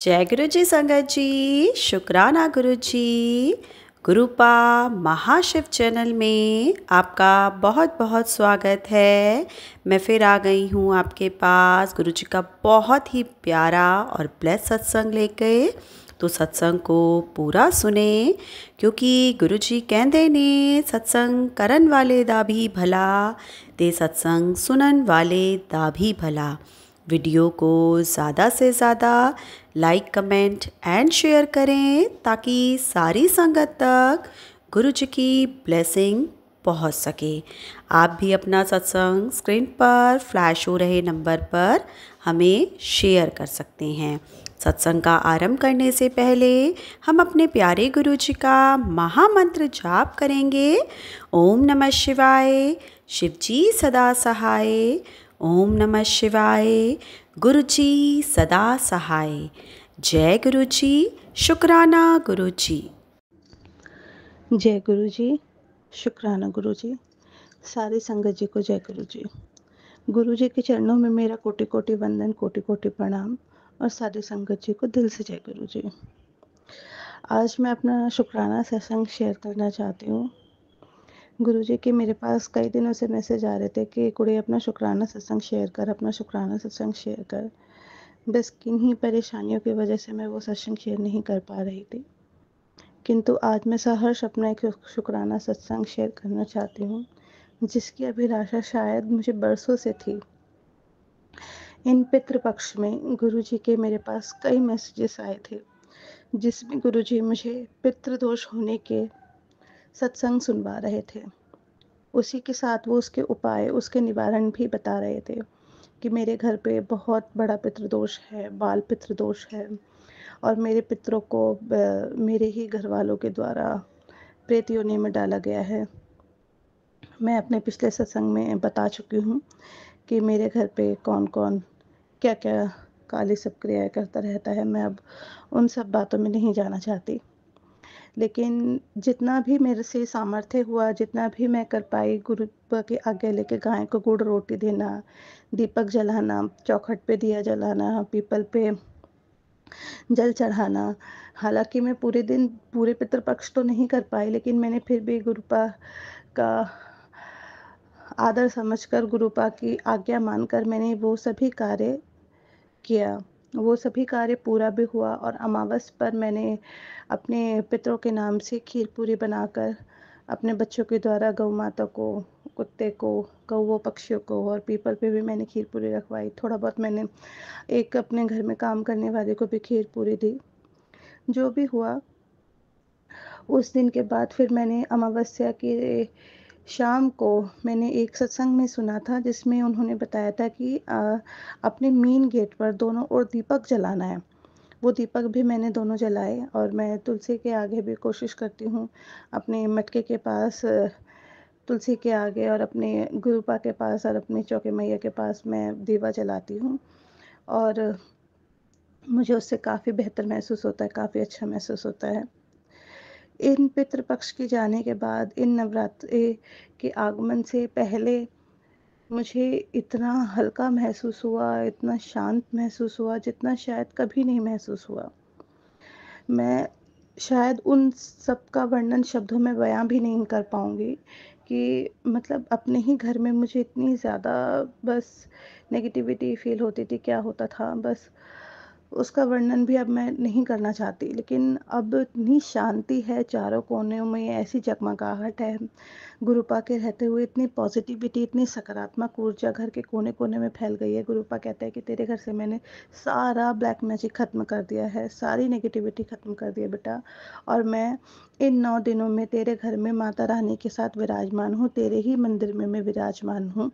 जय गुरु जी संगत जी, शुक्राना गुरु जी। गुरुपा महाशिव चैनल में आपका बहुत बहुत स्वागत है। मैं फिर आ गई हूँ आपके पास गुरु जी का बहुत ही प्यारा और ब्लेस सत्संग लेके। तो सत्संग को पूरा सुने, क्योंकि गुरु जी कहते ने सत्संग करन वाले दा भी भला, ते सत्संग सुनन वाले दा भी भला। वीडियो को ज़्यादा से ज़्यादा लाइक कमेंट एंड शेयर करें, ताकि सारी संगत तक गुरु जी की ब्लेसिंग पहुंच सके। आप भी अपना सत्संग स्क्रीन पर फ्लैश हो रहे नंबर पर हमें शेयर कर सकते हैं। सत्संग का आरंभ करने से पहले हम अपने प्यारे गुरु जी का महामंत्र जाप करेंगे। ओम नमः शिवाय, शिव जी सदा सहाय। ओम नमः शिवाय, गुरु जी सदा सहाय। जय गुरु जी, शुक्राना गुरु जी। जय गुरु जी, शुक्राना गुरु जी। सारी संगत जी को जय गुरु जी। गुरु जी के चरणों में मेरा कोटि कोटि वंदन, कोटि कोटि प्रणाम, और सारी संगत जी को दिल से जय गुरु जी। आज मैं अपना शुक्राना सत्संग शेयर करना चाहती हूँ। गुरु जी के मेरे पास कई दिनों से मैसेज आ रहे थे कि कुड़ी अपना शुक्राना सत्संग शेयर कर, अपना शुक्राना सत्संग शेयर कर। बस किन्हीं परेशानियों की वजह से मैं वो सत्संग शेयर नहीं कर पा रही थी, किंतु आज मैं सहर्ष अपना एक शुक्राना सत्संग शेयर करना चाहती हूँ, जिसकी अभिलाषा शायद मुझे बरसों से थी। इन पितृपक्ष में गुरु जी के मेरे पास कई मैसेजेस आए थे, जिसमें गुरु जी मुझे पितृदोष होने के सत्संग सुनवा रहे थे। उसी के साथ वो उसके उपाय, उसके निवारण भी बता रहे थे कि मेरे घर पे बहुत बड़ा पितृदोष है, बाल पितृदोष है, और मेरे पितरों को मेरे ही घर वालों के द्वारा प्रेत योनि में डाला गया है। मैं अपने पिछले सत्संग में बता चुकी हूँ कि मेरे घर पे कौन कौन क्या क्या काली सब क्रियाएं करता रहता है। मैं अब उन सब बातों में नहीं जाना चाहती, लेकिन जितना भी मेरे से सामर्थ्य हुआ, जितना भी मैं कर पाई, गुरु की आज्ञा लेके गाय को गुड़ रोटी देना, दीपक जलाना, चौखट पे दिया जलाना, पीपल पे जल चढ़ाना। हालांकि मैं पूरे दिन पूरे पितृपक्ष तो नहीं कर पाई, लेकिन मैंने फिर भी गुरुपा का आदर समझकर, गुरुपा की आज्ञा मानकर मैंने वो सभी कार्य किया। वो सभी कार्य पूरा भी हुआ, और अमावस पर मैंने अपने पितरों के नाम से खीर पूरी बनाकर अपने बच्चों के द्वारा गौ माता को, कुत्ते को, कौवों पक्षियों को, और पीपल पे भी मैंने खीर पूरी रखवाई। थोड़ा बहुत मैंने एक अपने घर में काम करने वाले को भी खीर पूरी दी। जो भी हुआ, उस दिन के बाद फिर मैंने अमावस्या की शाम को मैंने एक सत्संग में सुना था, जिसमें उन्होंने बताया था कि अपने मेन गेट पर दोनों ओर दीपक जलाना है। वो दीपक भी मैंने दोनों जलाए, और मैं तुलसी के आगे भी कोशिश करती हूँ, अपने मटके के पास तुलसी के आगे, और अपने गुरुपा के पास, और अपने चौके मैया के पास मैं दीवा जलाती हूँ, और मुझे उससे काफ़ी बेहतर महसूस होता है, काफ़ी अच्छा महसूस होता है। इन पितृपक्ष के जाने के बाद, इन नवरात्रि के आगमन से पहले मुझे इतना हल्का महसूस हुआ, इतना शांत महसूस हुआ, जितना शायद कभी नहीं महसूस हुआ। मैं शायद उन सब का वर्णन शब्दों में बयां भी नहीं कर पाऊंगी कि मतलब अपने ही घर में मुझे इतनी ज़्यादा बस नेगेटिविटी फील होती थी, क्या होता था, बस उसका वर्णन भी अब मैं नहीं करना चाहती। लेकिन अब इतनी शांति है, चारों कोनों में ऐसी जगमगाहट है, गुरुपा के रहते हुए इतनी पॉजिटिविटी, इतनी सकारात्मक ऊर्जा घर के कोने कोने में फैल गई है। गुरुपा कहते हैं कि तेरे घर से मैंने सारा ब्लैक मैजिक ख़त्म कर दिया है, सारी नेगेटिविटी ख़त्म कर दी है बेटा, और मैं इन 9 दिनों में तेरे घर में माता रानी के साथ विराजमान हूँ, तेरे ही मंदिर में मैं विराजमान हूँ।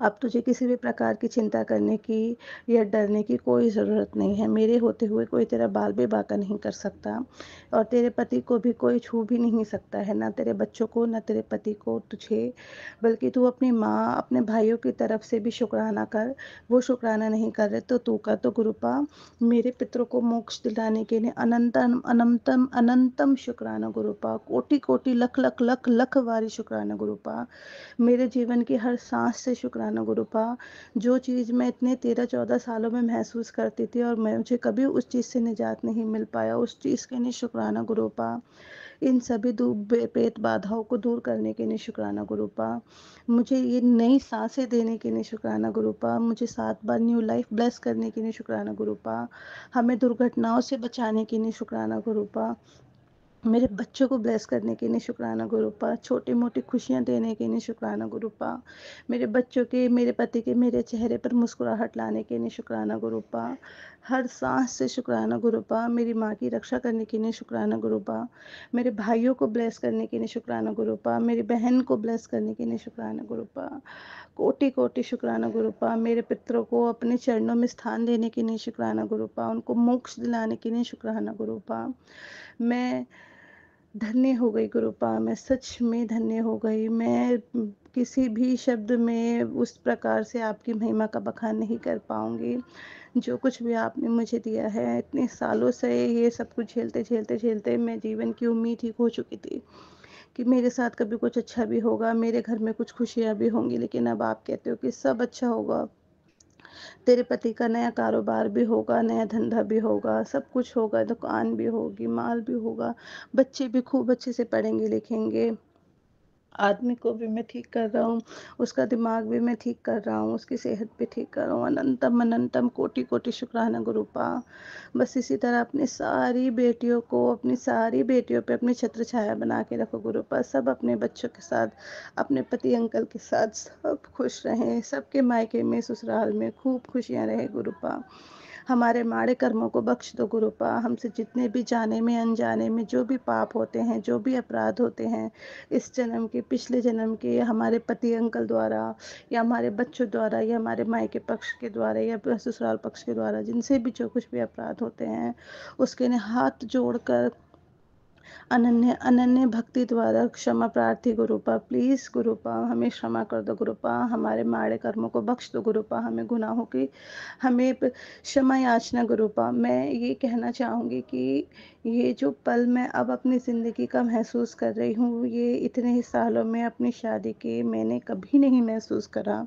अब तुझे किसी भी प्रकार की चिंता करने की या डरने की कोई ज़रूरत नहीं है। मेरे होते हुए कोई तेरा बाल भी बांका नहीं कर सकता, और तेरे पति को भी कोई छू भी नहीं सकता है, ना तेरे बच्चों को, ना तेरे पति को, तुझे। बल्कि तू अपनी माँ, अपने भाइयों की तरफ से भी शुक्राना कर। वो शुक्राना नहीं कर रहे तो तू कर। तो गुरुपा, मेरे पितरों को मोक्ष दिलाने के लिए अनंतम अनंतम अनंतम शुक्राना गुरुपा, कोटि कोटि लख लख लख लख बारी शुक्राना गुरुपा। मेरे जीवन की हर सांस से शुक्राना गुरुपा। जो चीज़ मैं इतने 13-14 सालों में महसूस करती थी और मुझे कभी उस चीज़ से निजात नहीं मिल पाया, उस चीज़ के लिए शुक्राना गुरुपा। इन सभी पेट बाधाओं को दूर करने के लिए शुक्राना गुरुपा। मुझे ये नई सांसें देने के लिए शुक्राना गुरुपा। मुझे 7 बार न्यू लाइफ ब्लेस करने के लिए शुक्राना गुरुपा। हमें दुर्घटनाओं से बचाने के लिए शुक्राना गुरुपा। मेरे बच्चों को ब्लेस करने के लिए शुक्राना गुरुपा। छोटी-मोटी खुशियाँ देने के लिए शुक्राना गुरुपा। मेरे बच्चों के, मेरे पति के, मेरे चेहरे पर मुस्कुराहट लाने के लिए शुक्राना गुरुपा। हर साँस से शुक्राना गुरुपा। मेरी माँ की रक्षा करने के लिए शुक्राना गुरुपा। मेरे भाइयों को ब्लेस करने के लिए शुक्राना गुरुपा। मेरी बहन को ब्लेस करने के लिए शुक्राना गुरुपा। कोटि-कोटि शुक्राना गुरुपा। मेरे पितरों को अपने चरणों में स्थान देने के लिए शुक्राना गुरुपा। उनको मोक्ष दिलाने के लिए शुक्राना गुरुपा। मैं धन्य हो गई गुरुपा, मैं सच में धन्य हो गई। मैं किसी भी शब्द में उस प्रकार से आपकी महिमा का बखान नहीं कर पाऊँगी। जो कुछ भी आपने मुझे दिया है, इतने सालों से ये सब कुछ झेलते मैं जीवन की उम्मीद ही खो चुकी थी कि मेरे साथ कभी कुछ अच्छा भी होगा, मेरे घर में कुछ खुशियाँ भी होंगी। लेकिन अब आप कहते हो कि सब अच्छा होगा। तेरे पति का नया कारोबार भी होगा, नया धंधा भी होगा, सब कुछ होगा, दुकान भी होगी, माल भी होगा, बच्चे भी खूब अच्छे से पढ़ेंगे लिखेंगे। आदमी को भी मैं ठीक कर रहा हूँ, उसका दिमाग भी मैं ठीक कर रहा हूँ, उसकी सेहत भी ठीक कर रहा हूँ। अनंतम अनंतम कोटि-कोटि शुक्राना गुरुपा। बस इसी तरह अपनी सारी बेटियों को, अपनी सारी बेटियों पे अपनी छत्र छाया बना के रखो गुरुपा। सब अपने बच्चों के साथ, अपने पति अंकल के साथ सब खुश रहें, सबके मायके में, ससुराल में खूब खुशियाँ रहें गुरुपा। हमारे माड़े कर्मों को बख्श दो गुरुपा। हमसे जितने भी जाने में, अनजाने में जो भी पाप होते हैं, जो भी अपराध होते हैं, इस जन्म के, पिछले जन्म के, या हमारे पति अंकल द्वारा, या हमारे बच्चों द्वारा, या हमारे मायके पक्ष के द्वारा, या ससुराल पक्ष के द्वारा, जिनसे भी जो कुछ भी अपराध होते हैं, उसके लिए हाथ जोड़कर अनन्य अनन्य भक्ति द्वारा क्षमा प्रार्थी गुरुपा। प्लीज़ गुरुपा हमें क्षमा कर दो गुरुपा। हमारे माड़े कर्मों को बख्श दो गुरुपा। हमें गुनाहों की, हमें क्षमा याचना गुरुपा। मैं ये कहना चाहूँगी कि ये जो पल मैं अब अपनी ज़िंदगी का महसूस कर रही हूँ, ये इतने ही सालों में अपनी शादी के मैंने कभी नहीं महसूस करा।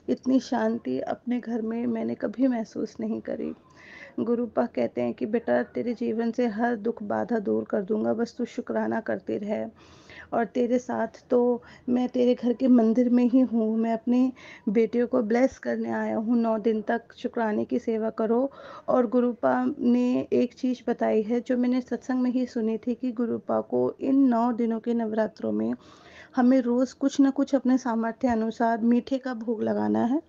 इतनी शांति अपने घर में मैंने कभी महसूस नहीं करी। गुरुपा कहते हैं कि बेटा तेरे जीवन से हर दुख बाधा दूर कर दूंगा, बस तू शुक्राना करती रहे। और तेरे साथ तो मैं तेरे घर के मंदिर में ही हूँ। मैं अपनी बेटियों को ब्लेस करने आया हूँ। 9 दिन तक शुक्राने की सेवा करो। और गुरुपा ने एक चीज़ बताई है जो मैंने सत्संग में ही सुनी थी कि गुरुपा को इन 9 दिनों के नवरात्रों में हमें रोज़ कुछ न कुछ अपने सामर्थ्य अनुसार मीठे का भोग लगाना है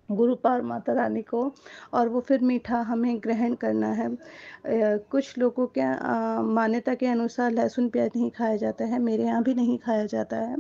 गुरु पार माता रानी को, और वो फिर मीठा हमें ग्रहण करना है। कुछ लोगों के मान्यता के अनुसार लहसुन प्याज नहीं खाया जाता है, मेरे यहाँ भी नहीं खाया जाता है,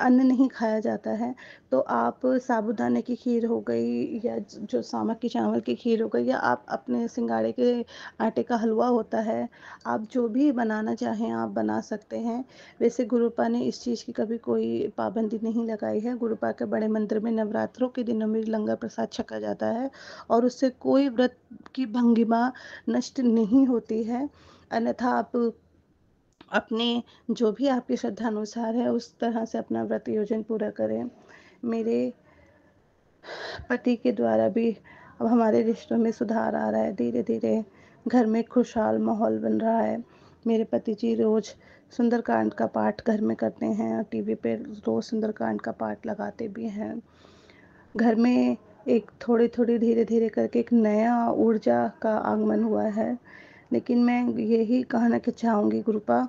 अन्न नहीं खाया जाता है। तो आप साबूदाने की खीर हो गई, या जो सामा की चावल की खीर हो गई, या आप अपने सिंगाड़े के आटे का हलवा होता है, आप जो भी बनाना चाहें आप बना सकते हैं। वैसे गुरुपा ने इस चीज़ की कभी कोई पाबंदी नहीं लगाई है। गुरुपा के बड़े मंदिर में नवरात्रों के दिनों में लंगर प्रसाद छका जाता है और उससे कोई व्रत की भंगिमा नष्ट नहीं होती है। अन्यथा आप अपने, जो भी आपकी श्रद्धा अनुसार है उस तरह से अपना व्रत योजन पूरा करें। मेरे पति के द्वारा भी अब हमारे रिश्तों में सुधार आ रहा है। धीरे-धीरे घर में खुशहाल माहौल बन रहा है। मेरे पति जी रोज़ सुंदरकांड का पाठ घर में करते हैं और टीवी पे रोज़ सुंदरकांड का पाठ लगाते भी हैं। घर में एक थोड़ी-थोड़ी, धीरे-धीरे करके एक नया ऊर्जा का आगमन हुआ है। लेकिन मैं यही कहना के चाहूँगी गुरुपा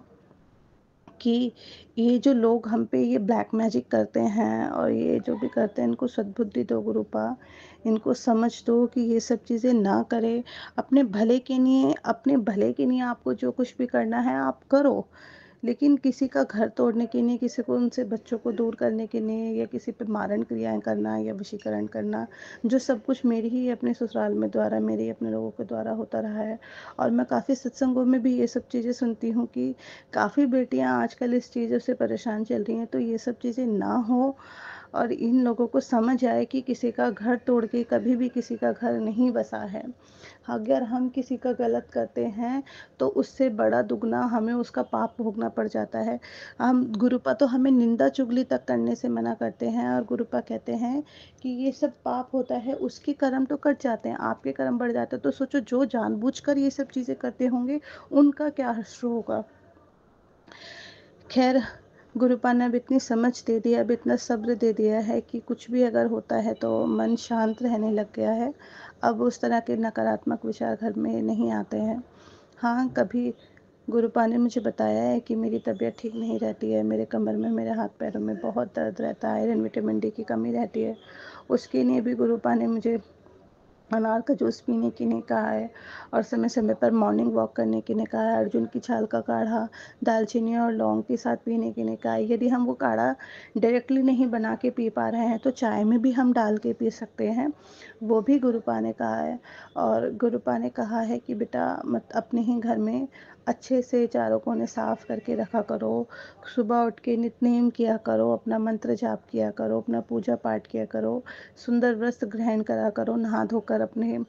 कि ये जो लोग हम पे ये ब्लैक मैजिक करते हैं और ये जो भी करते हैं, इनको सद्बुद्धि दो गुरुपा। इनको समझ दो कि ये सब चीज़ें ना करें। अपने भले के लिए आपको जो कुछ भी करना है आप करो। लेकिन किसी का घर तोड़ने के लिए, किसी को, उनसे बच्चों को दूर करने के लिए, या किसी पे मारण क्रियाएँ करना या वशीकरण करना, जो सब कुछ मेरी ही अपने ससुराल में द्वारा, मेरे ही अपने लोगों के द्वारा होता रहा है। और मैं काफ़ी सत्संगों में भी ये सब चीज़ें सुनती हूँ कि काफ़ी बेटियाँ आजकल इस चीज़ों से परेशान चल रही हैं। तो ये सब चीज़ें ना हो, और इन लोगों को समझ आए कि किसी का घर तोड़ के कभी भी किसी का घर नहीं बसा है। अगर हम किसी का गलत करते हैं तो उससे बड़ा दुगना हमें उसका पाप भोगना पड़ जाता है। हम गुरुपा तो हमें निंदा चुगली तक करने से मना करते हैं, और गुरुपा कहते हैं कि ये सब पाप होता है, उसके कर्म तो कट जाते हैं, आपके कर्म बढ़ जाते हैं। तो सोचो, जो जानबूझकर ये सब चीज़ें करते होंगे उनका क्या हश्र होगा। खैर, गुरुपा ने अब इतनी समझ दे दिया, अब इतना सब्र दे दिया है कि कुछ भी अगर होता है तो मन शांत रहने लग गया है। अब उस तरह के नकारात्मक विचार घर में नहीं आते हैं। हाँ, कभी गुरुपा ने मुझे बताया है कि मेरी तबीयत ठीक नहीं रहती है, मेरे कमर में, मेरे हाथ पैरों में बहुत दर्द रहता है, आयरन विटामिन डी की कमी रहती है। उसके लिए भी गुरुपा ने मुझे अनार का जूस पीने के लिए कहा है, और समय समय पर मॉर्निंग वॉक करने के लिए कहा है। अर्जुन की छाल का काढ़ा दालचीनी और लौंग के साथ पीने के लिए कहा है। यदि हम वो काढ़ा डायरेक्टली नहीं बना के पी पा रहे हैं तो चाय में भी हम डाल के पी सकते हैं, वो भी गुरुपा ने कहा है। और गुरुपा ने कहा है कि बेटा मत अपने ही घर में अच्छे से चारों कोने साफ करके रखा करो, सुबह उठ के नित्य किया करो, अपना मंत्र जाप किया करो, अपना पूजा पाठ किया करो, सुंदर वस्त्र ग्रहण करा करो, नहा धोकर अपने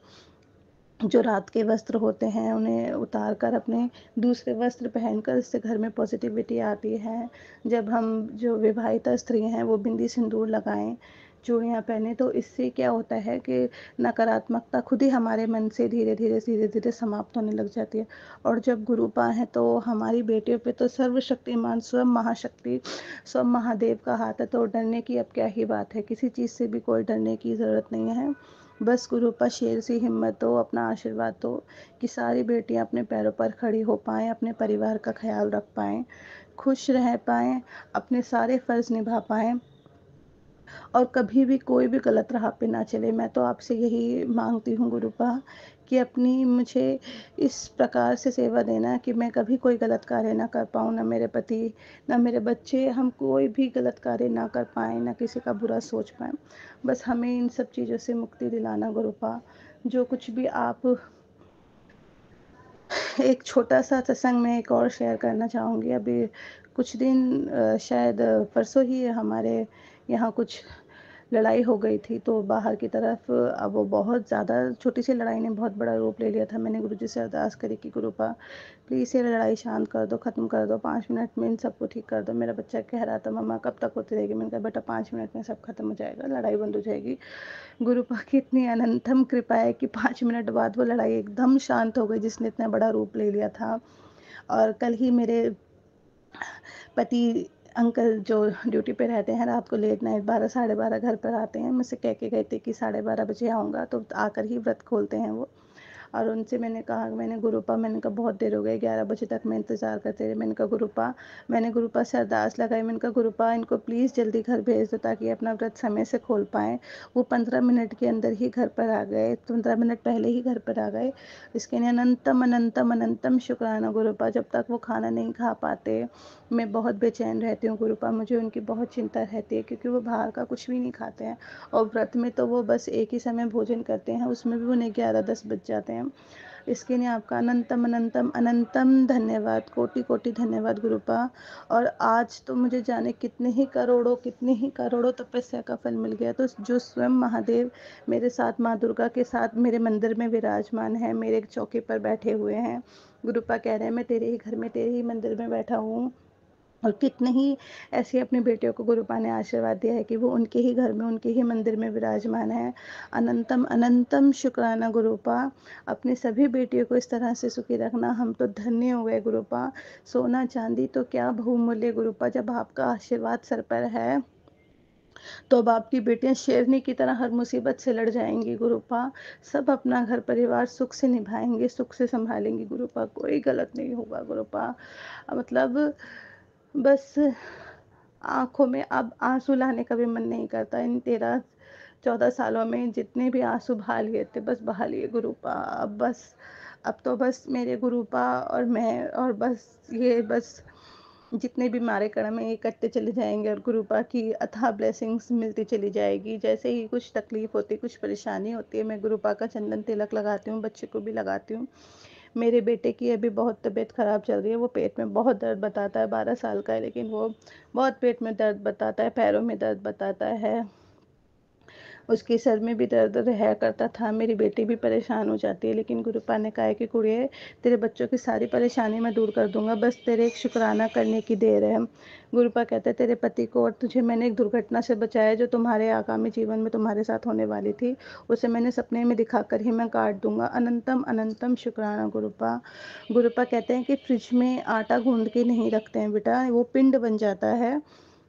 जो रात के वस्त्र होते हैं उन्हें उतार कर अपने दूसरे वस्त्र पहनकर, इससे घर में पॉजिटिविटी आती है। जब हम जो विवाहिता स्त्री हैं वो बिंदी सिंदूर लगाएं, चूड़ियाँ पहने, तो इससे क्या होता है कि नकारात्मकता खुद ही हमारे मन से धीरे धीरे धीरे धीरे समाप्त होने लग जाती है। और जब गुरुपा है तो हमारी बेटियों पे तो सर्वशक्तिमान स्वयं महाशक्ति, स्वयं महादेव का हाथ है, तो डरने की अब क्या ही बात है। किसी चीज़ से भी कोई डरने की ज़रूरत नहीं है। बस गुरुपा शेर सी हिम्मत दो, अपना आशीर्वाद दो कि सारी बेटियां अपने पैरों पर खड़ी हो पाएँ, अपने परिवार का ख्याल रख पाएँ, खुश रह पाएँ, अपने सारे फ़र्ज़ निभा पाएँ, और कभी भी कोई भी गलत राह पे ना चले। मैं तो आपसे यही मांगती हूँ गुरुपा कि अपनी मुझे इस प्रकार से सेवा देना कि मैं कभी कोई गलत कार्य ना कर पाऊँ, ना मेरे पति, ना मेरे बच्चे, हम कोई भी गलत कार्य ना कर पाएँ, ना किसी का बुरा सोच पाएँ। बस हमें इन सब चीज़ों से मुक्ति दिलाना गुरुपा। जो कुछ भी आप, एक छोटा-सा सत्संग मैं एक और शेयर करना चाहूँगी। अभी कुछ दिन शायद परसों ही हमारे यहाँ कुछ लड़ाई हो गई थी, तो बाहर की तरफ अब वो बहुत ज़्यादा छोटी-सी लड़ाई ने बहुत बड़ा रूप ले लिया था। मैंने गुरुजी से अरदास करी कि गुरुपा प्लीज़ ये लड़ाई शांत कर दो, ख़त्म कर दो, 5 मिनट में इन सबको ठीक कर दो। मेरा बच्चा कह रहा था मम्मा कब तक होती रहेगी? मैंने कहा बेटा 5 मिनट में सब ख़त्म हो जाएगा, लड़ाई बंद हो जाएगी। गुरुपा की इतनी अनंतम कृपा है कि 5 मिनट बाद वो लड़ाई एकदम शांत हो गई, जिसने इतना बड़ा रूप ले लिया था। और कल ही मेरे पति अंकल जो ड्यूटी पे रहते हैं, रात को लेट नाइट 12 साढ़े 12 घर पर आते हैं। मुझसे कह के गए थे कि 12:30 बजे आऊँगा, तो आकर ही व्रत खोलते हैं वो। और उनसे मैंने कहा, मैंने गुरुपा, मैंने कहा बहुत देर हो गई, 11 बजे तक मैं इंतज़ार करते रही। मैंने कहा गुरुपा, मैंने गुरुपा से अरदास लगाई, मैंने कहा गुरुपा इनको प्लीज़ जल्दी घर भेज दो ताकि अपना व्रत समय से खोल पाएँ। वो 15 मिनट के अंदर ही घर पर आ गए, 15 मिनट पहले ही घर पर आ गए। इसके लिए अनंतम अनंतम अनंतम शुक्राना गुरुपा। जब तक वो खाना नहीं खा पाते मैं बहुत बेचैन रहती हूँ गुरुपा, मुझे उनकी बहुत चिंता रहती है, क्योंकि वो बाहर का कुछ भी नहीं खाते हैं। और व्रत में तो वो बस एक ही समय भोजन करते हैं, उसमें भी उन्हें 11-10 बज जाते हैं। इसके लिए आपका अनंतम अनंतम अनंतम धन्यवाद, कोटि कोटि धन्यवाद गुरुपा। और आज तो मुझे जाने कितने ही करोड़ों तपस्या का फल मिल गया। तो जो स्वयं महादेव मेरे साथ, माँ दुर्गा के साथ मेरे मंदिर में विराजमान है, मेरे चौके पर बैठे हुए हैं। गुरुपा कह रहे हैं मैं तेरे ही घर में, तेरे ही मंदिर में बैठा हूँ। और कितने ही ऐसी अपनी बेटियों को गुरुपा ने आशीर्वाद दिया है कि वो उनके ही घर में, उनके ही मंदिर में विराजमान है। अनंतम अनंतम शुक्राना गुरुपा। अपनी सभी बेटियों को इस तरह से सुखी रखना। हम तो धन्य हो गए गुरुपा। सोना चांदी तो क्या बहुमूल्य गुरुपा, जब आपका आशीर्वाद सर पर है तो अब आपकी बेटियां शेरनी की तरह हर मुसीबत से लड़ जाएंगी गुरुपा। सब अपना घर परिवार सुख से निभाएंगे, सुख से संभालेंगी गुरुपा, कोई गलत नहीं होगा गुरुपा। मतलब बस आँखों में अब आँसू लाने का भी मन नहीं करता। इन 13-14 सालों में जितने भी आँसू बहा लिए थे, बस बहा लिए गुरुपा। अब तो बस मेरे गुरुपा और मैं, और बस ये बस जितने भी हमारे कर्म हैं ये कटते चले जाएँगे, और गुरुपा की अथाह ब्लेसिंग्स मिलती चली जाएगी। जैसे ही कुछ तकलीफ़ होती है, कुछ परेशानी होती है, मैं गुरुपा का चंदन तिलक लगाती हूँ, बच्चे को भी लगाती हूँ। मेरे बेटे की अभी बहुत तबीयत ख़राब चल रही है, वो पेट में बहुत दर्द बताता है, 12 साल का है लेकिन वो बहुत पेट में दर्द बताता है, पैरों में दर्द बताता है, उसके सर में भी दर्द रहा करता था। मेरी बेटी भी परेशान हो जाती है, लेकिन गुरुपा ने कहा है कि कुड़िए, तेरे बच्चों की सारी परेशानी मैं दूर कर दूंगा, बस तेरे एक शुक्राना करने की देर है। गुरुपा कहते हैं तेरे पति को और तुझे मैंने एक दुर्घटना से बचाया जो तुम्हारे आगामी जीवन में तुम्हारे साथ होने वाली थी, उसे मैंने सपने में दिखाकर ही मैं काट दूंगा। अनंतम अनंतम शुक्राना गुरुपा। गुरुपा कहते हैं कि फ्रिज में आटा गूंद के नहीं रखते हैं बेटा, वो पिंड बन जाता है,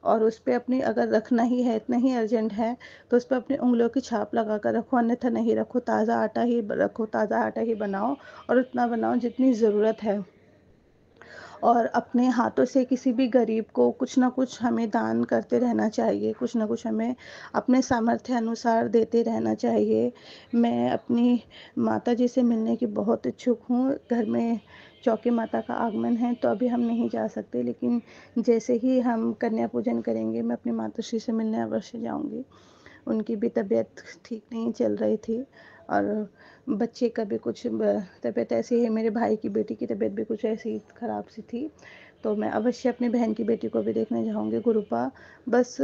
और उस पे अपनी अगर रखना ही है, इतना ही अर्जेंट है, तो उस पे अपनी उँगलियों की छाप लगा कर रखो, अन्यथा नहीं रखो। ताज़ा आटा ही रखो, ताज़ा आटा ही बनाओ, और उतना बनाओ जितनी ज़रूरत है। और अपने हाथों से किसी भी गरीब को कुछ ना कुछ हमें दान करते रहना चाहिए, कुछ ना कुछ हमें अपने सामर्थ्य अनुसार देते रहना चाहिए। मैं अपनी माता जी से मिलने की बहुत इच्छुक हूँ। घर में चौकी माता का आगमन है, तो अभी हम नहीं जा सकते, लेकिन जैसे ही हम कन्या पूजन करेंगे मैं अपनी माताश्री से मिलने अवश्य जाऊँगी। उनकी भी तबीयत ठीक नहीं चल रही थी, और बच्चे का भी कुछ तबीयत ऐसी है, मेरे भाई की बेटी की तबीयत भी कुछ ऐसी ख़राब सी थी, तो मैं अवश्य अपनी बहन की बेटी को भी देखने जाऊँगी गुरुपा। बस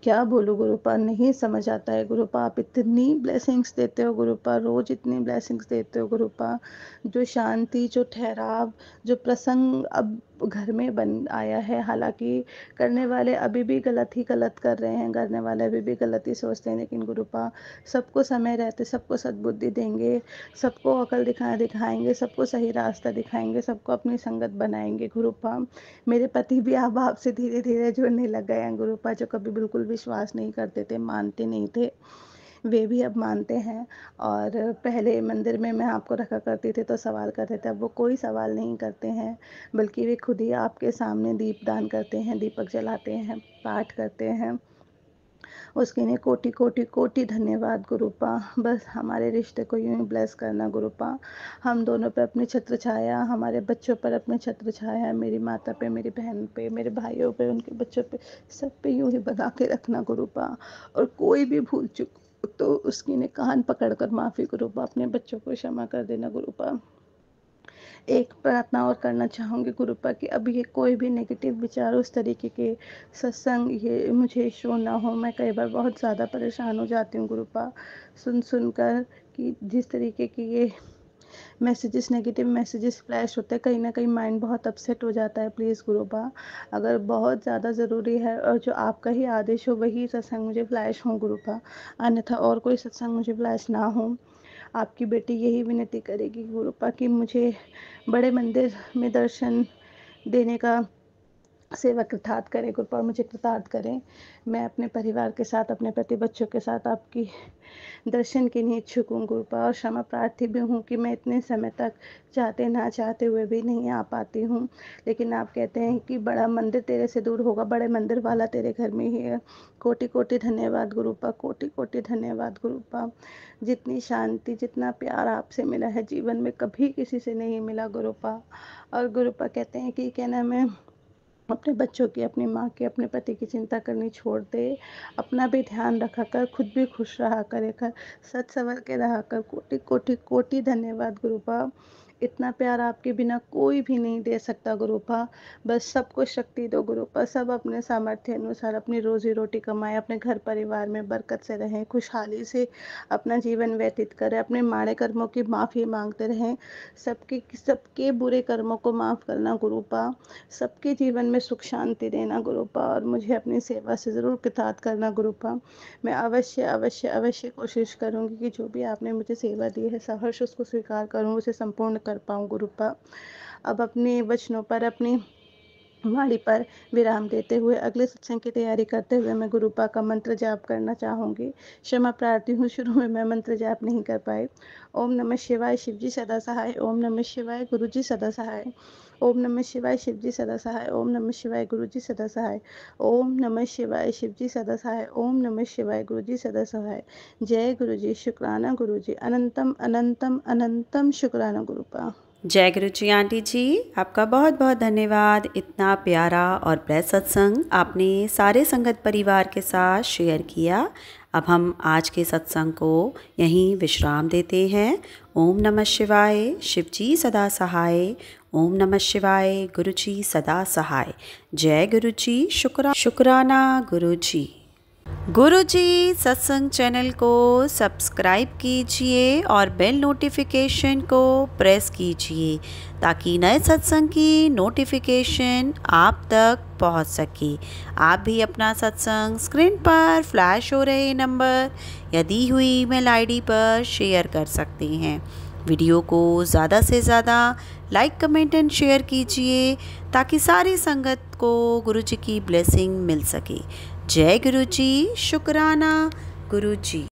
क्या बोलूँ गुरुपा, नहीं समझ आता है गुरुपा, आप इतनी ब्लेसिंग्स देते हो गुरुपा, रोज़ इतनी ब्लेसिंग्स देते हो गुरुपा। जो शांति, जो ठहराव, जो प्रसंग अब घर में बन आया है, हालाँकि करने वाले अभी भी गलत ही गलत कर रहे हैं, करने वाले अभी भी गलत ही सोचते हैं, लेकिन गुरुपा सबको समय रहते सबको सद्बुद्धि देंगे, सबको अकल दिखाएँगे, सबको सही रास्ता दिखाएँगे, सबको अपनी संगत बनाएँगे गुरुपा। मेरे पति भी अब आपसे धीरे-धीरे जुड़ने लग गए हैं गुरुपा, जो कभी बिल्कुल विश्वास नहीं करते थे, मानते नहीं थे, वे भी अब मानते हैं। और पहले मंदिर में मैं आपको रखा करती थी तो सवाल करते थे, अब वो कोई सवाल नहीं करते हैं, बल्कि वे खुद ही आपके सामने दीपदान करते हैं, दीपक जलाते हैं, पाठ करते हैं। उसके लिए कोटि कोटि कोटि धन्यवाद गुरुपा। बस हमारे रिश्ते को यूँ ही ब्लेस करना गुरुपा। हम दोनों पे अपनी छत्र छाया, हमारे बच्चों पर अपनी छत्र छाया, मेरी माता पे, मेरी बहन पे, मेरे भाइयों पे, उनके बच्चों पे, सब पे यूँ ही बना के रखना गुरुपा। और कोई भी भूल चूक तो उसकी ने कान पकड़ कर माफ़ी गुरुपा, अपने बच्चों को क्षमा कर देना गुरुपा। एक प्रार्थना और करना चाहूँगी गुरुपा कि अब ये कोई भी नेगेटिव विचार, उस तरीके के सत्संग ये मुझे शो ना हो। मैं कई बार बहुत ज़्यादा परेशान हो जाती हूँ गुरुपा, सुन कर कि जिस तरीके की ये मैसेजेस, नेगेटिव मैसेजेस फ्लैश होते हैं, कहीं न कहीं माइंड बहुत अपसेट हो जाता है। प्लीज़ गुरुपा, अगर बहुत ज़्यादा ज़रूरी है और जो आपका ही आदेश हो वही सत्संग मुझे फ्लैश हो गुरुपा, अन्यथा और कोई सत्संग मुझे फ्लैश ना हो। आपकी बेटी यही विनती करेगी गुरुपा कि मुझे बड़े मंदिर में दर्शन देने का सेवा कृतार्थ करें गुरुपा, मुझे कृतार्थ करें। मैं अपने परिवार के साथ, अपने पति बच्चों के साथ आपकी दर्शन के लिए इच्छुक हूँ गुरुपा, और क्षमा प्रार्थी भी हूँ कि मैं इतने समय तक चाहते ना चाहते हुए भी नहीं आ पाती हूँ। लेकिन आप कहते हैं कि बड़ा मंदिर तेरे से दूर होगा, बड़े मंदिर वाला तेरे घर में ही है। कोटि कोटि धन्यवाद गुरुपा, कोटि कोटि धन्यवाद गुरुपा। जितनी शांति, जितना प्यार आपसे मिला है जीवन में कभी किसी से नहीं मिला गुरुपा। और गुरुपा कहते हैं कि क्या नाम है, अपने बच्चों की, अपनी माँ की, अपने पति की चिंता करनी छोड़ दे, अपना भी ध्यान रखा कर, खुद भी खुश रहा करे कर, सच संवर के रहा कर। कोटि कोटि कोटि धन्यवाद गुरुपा। इतना प्यार आपके बिना कोई भी नहीं दे सकता गुरुपा। बस सबको शक्ति दो गुरुपा, सब अपने सामर्थ्य अनुसार अपनी रोजी रोटी कमाएं, अपने घर परिवार में बरकत से रहें, खुशहाली से अपना जीवन व्यतीत करें, अपने माड़े कर्मों की माफ़ी मांगते रहें, सबके सबके बुरे कर्मों को माफ़ करना गुरुपा, सबके जीवन में सुख शांति देना गुरुपा, और मुझे अपनी सेवा से ज़रूर कृतार्थ करना गुरुपा। मैं अवश्य अवश्य अवश्य कोशिश करूँगी कि जो भी आपने मुझे सेवा दी है सहर्ष उसको स्वीकार करूँ, उसे संपूर्ण कर पाऊँ गुरुपा। अब अपने वचनों पर, अपनी वाणी पर विराम देते हुए अगले सत्संग की तैयारी करते हुए मैं गुरुपा का मंत्र जाप करना चाहूँगी। क्षमा प्रार्थी हूँ, शुरू में मैं मंत्र जाप नहीं कर पाई। ओम नमः शिवाय, शिवजी सदा सहाय। ओम नमः शिवाय, गुरुजी सदा सहाय। ओम नमः शिवाय, शिवजी सदा सहाय। ओम नमः शिवाय, गुरुजी सदा सहाय। ओम नमः शिवाय, शिवजी सदा सहाय। ओम नमः शिवाय, गुरुजी सदा सहाय। जय गुरुजी, शुक्राना गुरुजी, अनंतम अनंतम अनंतम शुक्राना गुरुपा। जय गुरु जी आंटी जी, आपका बहुत बहुत धन्यवाद। इतना प्यारा और ब्लेस सत्संग आपने सारे संगत परिवार के साथ शेयर किया। अब हम आज के सत्संग को यहीं विश्राम देते हैं। ओम नमः शिवाय। शिव जी सदा सहाय। ओम नमः शिवाय। गुरु जी सदा सहाय। जय गुरु जी। शुक्राना गुरु जी। गुरु जी सत्संग चैनल को सब्सक्राइब कीजिए और बेल नोटिफिकेशन को प्रेस कीजिए ताकि नए सत्संग की नोटिफिकेशन आप तक पहुंच सके। आप भी अपना सत्संग स्क्रीन पर फ्लैश हो रहे नंबर या दी हुई ईमेल आईडी पर शेयर कर सकते हैं। वीडियो को ज़्यादा से ज़्यादा लाइक कमेंट एंड शेयर कीजिए ताकि सारी संगत को गुरु जी की ब्लेसिंग मिल सके। जय गुरु जी। शुक्राना गुरु जी।